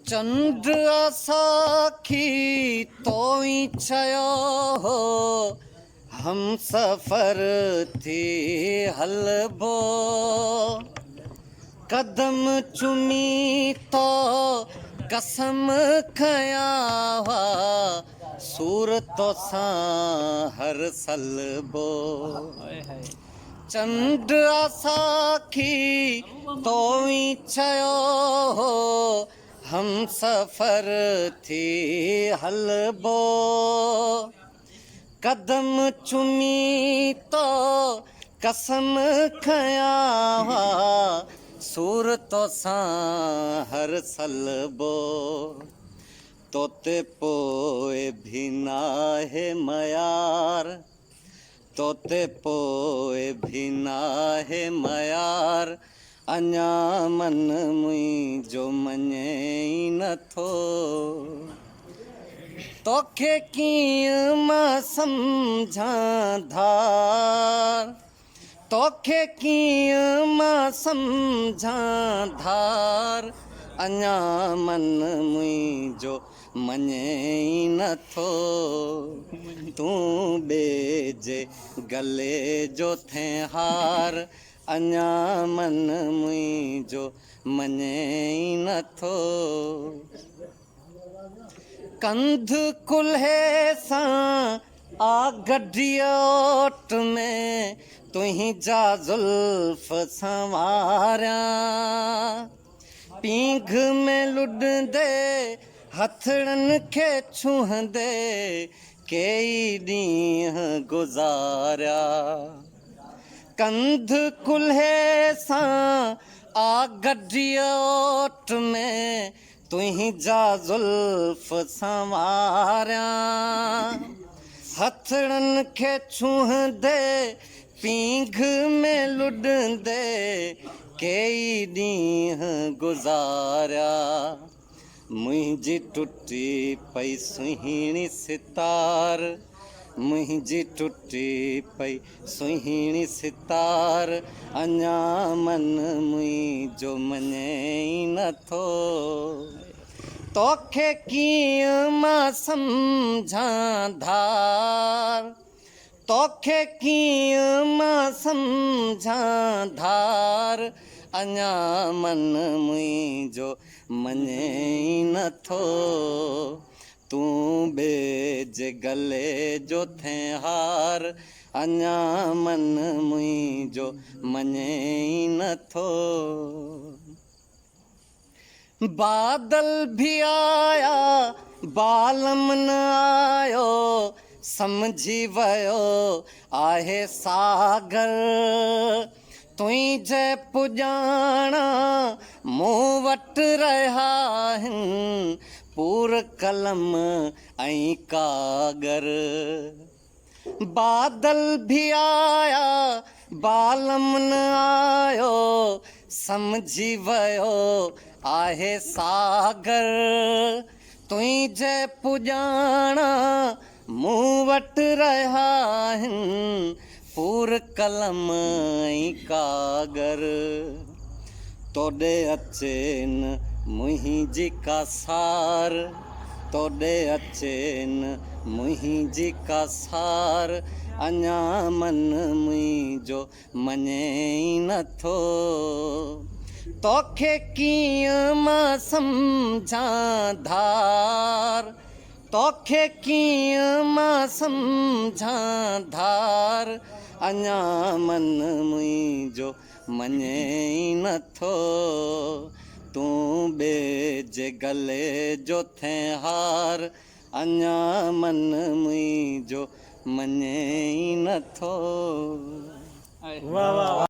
चंड आसाखी तोई चयो हो हम सफ़र थी हलबो कदम चुमी तो कसम खया हुआ सूरतों सां हर सलबो चंड आसाखी तोई चयो हो हम सफ़र थी हलबो कदम चुमी तो कसम खया हुआ सूरतों सां हर सलबो तोते पोए भी नाहे मयार तोते पोए भी नाहे मयार अञा मन मुंहिंजो मञे ई नथो तोखे कीअं मां सम्झां धार तोखे कीअं मां सम्झां धार अञा मन मुंहिंजो मञे ई नथो तूं ॿिए जे गले जो थें हार अञा मन मुंहिंजो मञे ई नथो कंध कुल्हे सां आ गडियोट में तुंहिंजा ज़ुल्फ़ संवारियां पींघ में लुॾंदे हथड़नि खे छुहंदे कई ॾींहं गुज़ारिया कंध कुल्हे सां आ गडियोट में तुंहिंजा ज़ुल्फ़ संवारियां हथड़नि खे छुहंदे पींघ में लुॾंदे कई ॾींहं गुज़ारिया मुंहिंजी टुटी पई सुहिणी सितार मुंहिंजी टुटी पई सुहिणी सितार अञा मन मुंहिंजो मञे ई नथो तोखे कीअं मां सम्झां धार तोखे कीअं मां सम्झां धार अञा मन मुंहिंजो मञे ई नथो तूं ॿिए जे गले जो थें हार अञा मन मुंहिंजो मञे ई नथो बादल भी आया बालम न आयो समझी वयो आहे सागर तुंहिंजे पुॼाणा मूं वटि रहिया आहिनि पूर कलम ऐं कागर बादल भी आया बालम न आयो समझी वयो आहे सागर तुंहिंजे पुॼाणा मूं वटि रहिया आहिनि पूर कलम ऐं कागर तोॾे अचे न मुंहिंजी का सार तोॾे अचे न मुंहिंजी का सार अञा मन मुंहिंजो मञे ई नथो तोखे कीअं मां सम्झां धार तोखे कीअं मां सम्झां धार अञा मन मुंहिंजो मञे ई नथो तूं ॿिए जे गले जो थें हार अञा मन मुंहिंजो मञे ई नथो। वाह वाह।